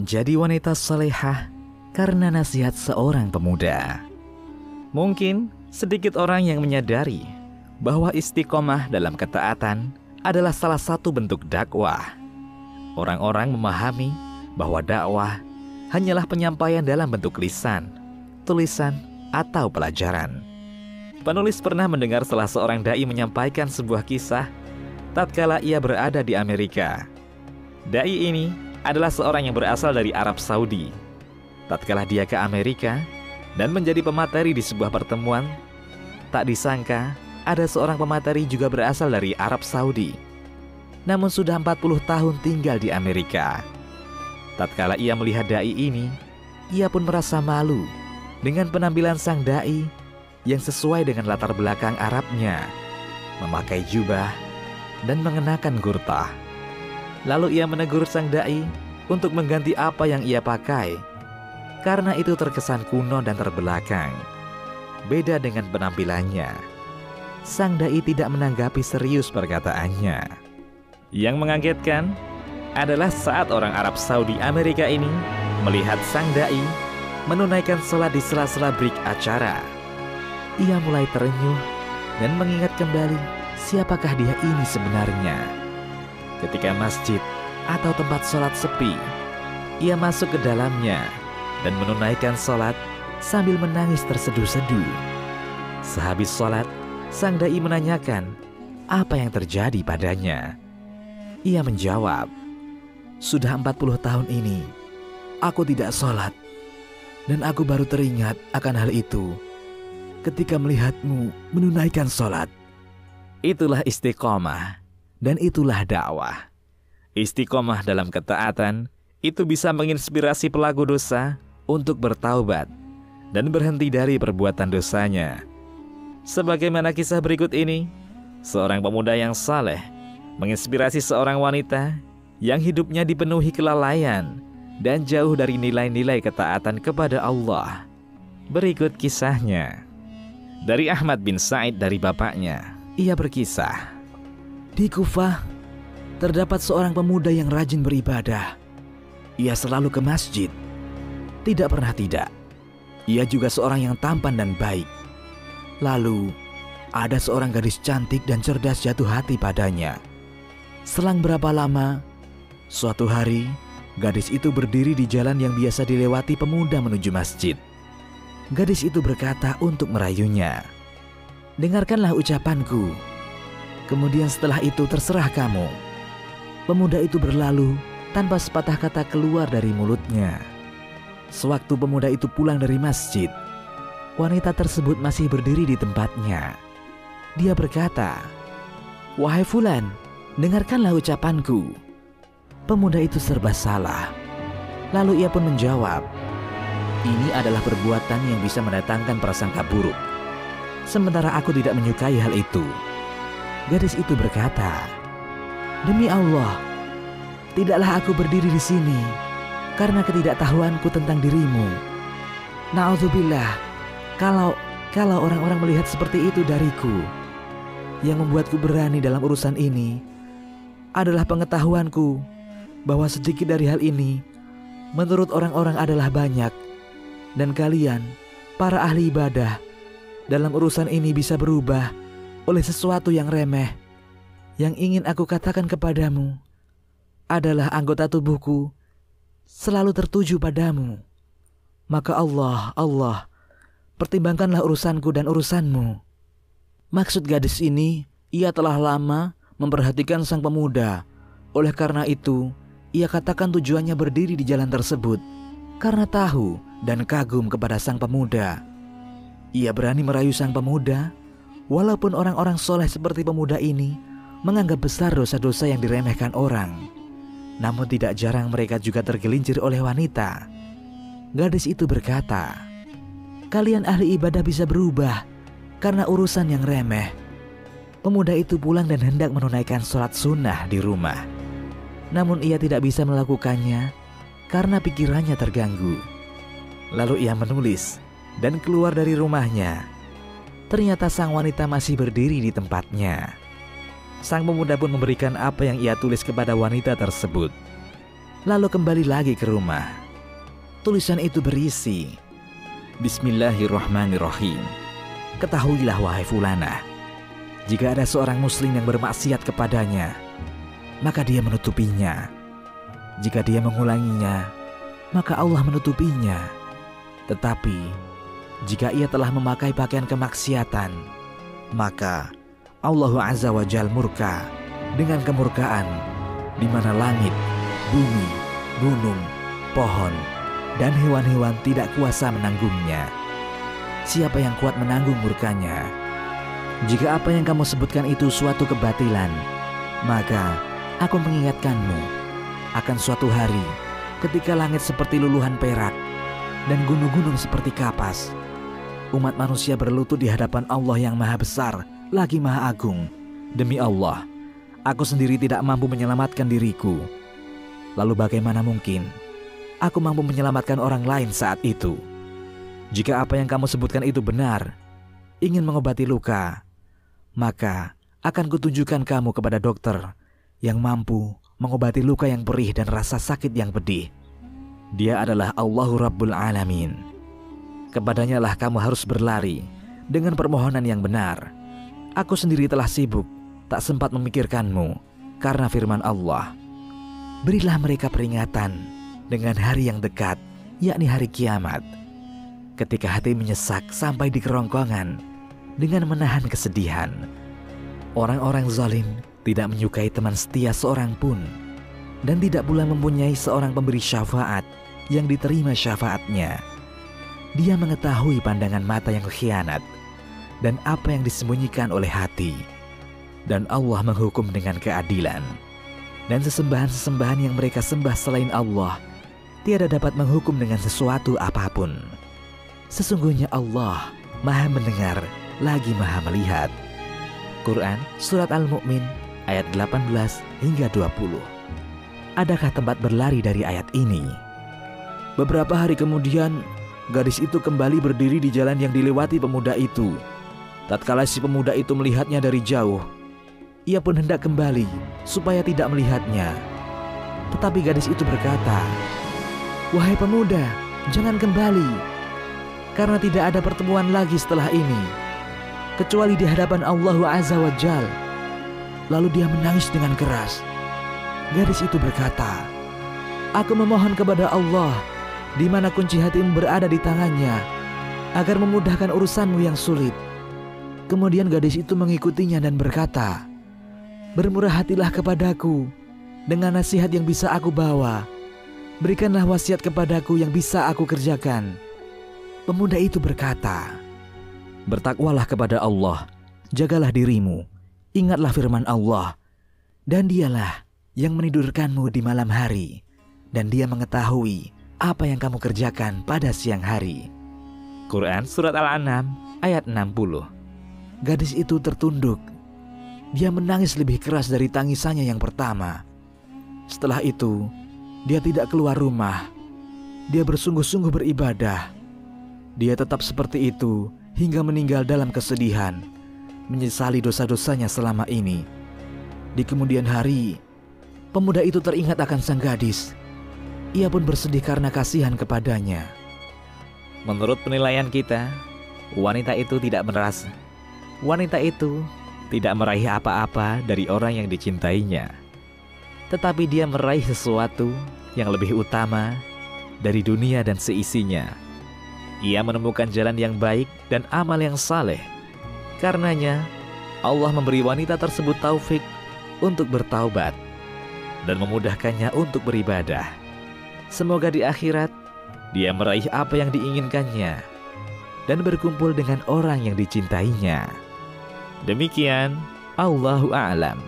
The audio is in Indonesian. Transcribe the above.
menjadi wanita salehah karena nasihat seorang pemuda. Mungkin sedikit orang yang menyadari bahwa istiqomah dalam ketaatan adalah salah satu bentuk dakwah. Orang-orang memahami bahwa dakwah hanyalah penyampaian dalam bentuk lisan, tulisan, atau pelajaran. Penulis pernah mendengar salah seorang dai menyampaikan sebuah kisah tatkala ia berada di Amerika. Dai ini adalah seorang yang berasal dari Arab Saudi. Tatkala dia ke Amerika dan menjadi pemateri di sebuah pertemuan, tak disangka ada seorang pemateri juga berasal dari Arab Saudi. Namun sudah 40 tahun tinggal di Amerika. Tatkala ia melihat dai ini, ia pun merasa malu dengan penampilan sang dai yang sesuai dengan latar belakang Arabnya, memakai jubah dan mengenakan kurta. Lalu ia menegur sang dai untuk mengganti apa yang ia pakai, karena itu terkesan kuno dan terbelakang. Beda dengan penampilannya. Sang dai tidak menanggapi serius perkataannya. Yang mengagetkan adalah saat orang Arab Saudi Amerika ini melihat sang dai menunaikan sholat di sela-sela break acara. Ia mulai terenyuh dan mengingat kembali siapakah dia ini sebenarnya. Ketika masjid atau tempat sholat sepi, ia masuk ke dalamnya dan menunaikan sholat sambil menangis terseduh-seduh. Sehabis sholat, sang dai menanyakan apa yang terjadi padanya. Ia menjawab, "Sudah 40 tahun ini, aku tidak sholat. Dan aku baru teringat akan hal itu ketika melihatmu menunaikan sholat." Itulah istiqomah dan itulah dakwah. Istiqomah dalam ketaatan itu bisa menginspirasi pelaku dosa untuk bertaubat dan berhenti dari perbuatan dosanya. Sebagaimana kisah berikut ini, seorang pemuda yang saleh menginspirasi seorang wanita yang hidupnya dipenuhi kelalaian dan jauh dari nilai-nilai ketaatan kepada Allah. Berikut kisahnya. Dari Ahmad bin Sa'id dari bapaknya, ia berkisah, "Di Kufah terdapat seorang pemuda yang rajin beribadah. Ia selalu ke masjid, tidak pernah tidak. Ia juga seorang yang tampan dan baik. Lalu ada seorang gadis cantik dan cerdas jatuh hati padanya. Selang berapa lama, suatu hari gadis itu berdiri di jalan yang biasa dilewati pemuda menuju masjid. Gadis itu berkata untuk merayunya, 'Dengarkanlah ucapanku. Kemudian setelah itu terserah kamu.' Pemuda itu berlalu tanpa sepatah kata keluar dari mulutnya. Sewaktu pemuda itu pulang dari masjid, wanita tersebut masih berdiri di tempatnya. Dia berkata, 'Wahai Fulan, dengarkanlah ucapanku.' Pemuda itu serba salah. Lalu ia pun menjawab, 'Ini adalah perbuatan yang bisa mendatangkan prasangka buruk. Sementara aku tidak menyukai hal itu.' Gadis itu berkata, 'Demi Allah, tidaklah aku berdiri di sini karena ketidaktahuanku tentang dirimu. Na'udzubillah, kalau orang-orang melihat seperti itu dariku. Yang membuatku berani dalam urusan ini adalah pengetahuanku bahwa sedikit dari hal ini menurut orang-orang adalah banyak, dan kalian, para ahli ibadah, dalam urusan ini bisa berubah oleh sesuatu yang remeh. Yang ingin aku katakan kepadamu adalah anggota tubuhku selalu tertuju padamu. Maka Allah, pertimbangkanlah urusanku dan urusanmu.' Maksud gadis ini, ia telah lama memperhatikan sang pemuda. Oleh karena itu, ia katakan tujuannya berdiri di jalan tersebut karena tahu dan kagum kepada sang pemuda. Ia berani merayu sang pemuda, walaupun orang-orang soleh seperti pemuda ini menganggap besar dosa-dosa yang diremehkan orang. Namun tidak jarang mereka juga tergelincir oleh wanita. Gadis itu berkata, 'Kalian ahli ibadah bisa berubah karena urusan yang remeh.' Pemuda itu pulang dan hendak menunaikan sholat sunnah di rumah. Namun ia tidak bisa melakukannya karena pikirannya terganggu. Lalu ia menulis dan keluar dari rumahnya. Ternyata sang wanita masih berdiri di tempatnya. Sang pemuda pun memberikan apa yang ia tulis kepada wanita tersebut. lalu kembali lagi ke rumah. Tulisan itu berisi, Bismillahirrahmanirrahim. Ketahuilah wahai fulanah, jika ada seorang muslim yang bermaksiat kepadanya, maka dia menutupinya. Jika dia mengulanginya, maka Allah menutupinya. Tetapi jika ia telah memakai pakaian kemaksiatan, maka Allah Azza wa Jal murka dengan kemurkaan di mana langit, bumi, gunung, pohon, dan hewan-hewan tidak kuasa menanggungnya. Siapa yang kuat menanggung murkanya? Jika apa yang kamu sebutkan itu suatu kebatilan, maka aku mengingatkanmu akan suatu hari ketika langit seperti luluhan perak dan gunung-gunung seperti kapas. Umat manusia berlutut di hadapan Allah yang maha besar lagi maha agung. Demi Allah, aku sendiri tidak mampu menyelamatkan diriku. Lalu bagaimana mungkin aku mampu menyelamatkan orang lain saat itu? Jika apa yang kamu sebutkan itu benar, ingin mengobati luka, maka akan kutunjukkan kamu kepada dokter yang mampu mengobati luka yang perih dan rasa sakit yang pedih. Dia adalah Allahu Rabbul Alamin. Kepadanya lah kamu harus berlari dengan permohonan yang benar. Aku sendiri telah sibuk, tak sempat memikirkanmu, karena firman Allah, berilah mereka peringatan dengan hari yang dekat, yakni hari kiamat. Ketika hati menyesak sampai di kerongkongan dengan menahan kesedihan. Orang-orang zalim tidak menyukai teman setia seorang pun, dan tidak pula mempunyai seorang pemberi syafaat yang diterima syafaatnya. Dia mengetahui pandangan mata yang khianat dan apa yang disembunyikan oleh hati. Dan Allah menghukum dengan keadilan. Dan sesembahan-sesembahan yang mereka sembah selain Allah tiada dapat menghukum dengan sesuatu apapun. Sesungguhnya Allah maha mendengar lagi maha melihat. Quran Surat Al-Mu'min ayat 18 hingga 20. Adakah tempat berlari dari ayat ini? Beberapa hari kemudian, gadis itu kembali berdiri di jalan yang dilewati pemuda itu. Tatkala si pemuda itu melihatnya dari jauh, ia pun hendak kembali supaya tidak melihatnya. Tetapi gadis itu berkata, "Wahai pemuda, jangan kembali, karena tidak ada pertemuan lagi setelah ini, kecuali di hadapan Allah Azza wa Jal." Lalu dia menangis dengan keras. Gadis itu berkata, "Aku memohon kepada Allah, di mana kunci hatimu berada di tangannya, agar memudahkan urusanmu yang sulit." Kemudian gadis itu mengikutinya dan berkata, "Bermurah hatilah kepadaku dengan nasihat yang bisa aku bawa. Berikanlah wasiat kepadaku yang bisa aku kerjakan." Pemuda itu berkata, "Bertakwalah kepada Allah, jagalah dirimu, ingatlah firman Allah, dan dialah yang menidurkanmu di malam hari, dan dia mengetahui apa yang kamu kerjakan pada siang hari." Quran Surat Al-An'am ayat 60. Gadis itu tertunduk. Dia menangis lebih keras dari tangisannya yang pertama. Setelah itu, dia tidak keluar rumah. Dia bersungguh-sungguh beribadah. Dia tetap seperti itu hingga meninggal dalam kesedihan, menyesali dosa-dosanya selama ini. Di kemudian hari, pemuda itu teringat akan sang gadis. Ia pun bersedih karena kasihan kepadanya. Menurut penilaian kita, wanita itu tidak merasa. Wanita itu tidak meraih apa-apa dari orang yang dicintainya. Tetapi dia meraih sesuatu yang lebih utama dari dunia dan seisinya. Ia menemukan jalan yang baik dan amal yang saleh. Karenanya, Allah memberi wanita tersebut taufik untuk bertaubat dan memudahkannya untuk beribadah. Semoga di akhirat dia meraih apa yang diinginkannya dan berkumpul dengan orang yang dicintainya. Demikian, Allahu a'lam.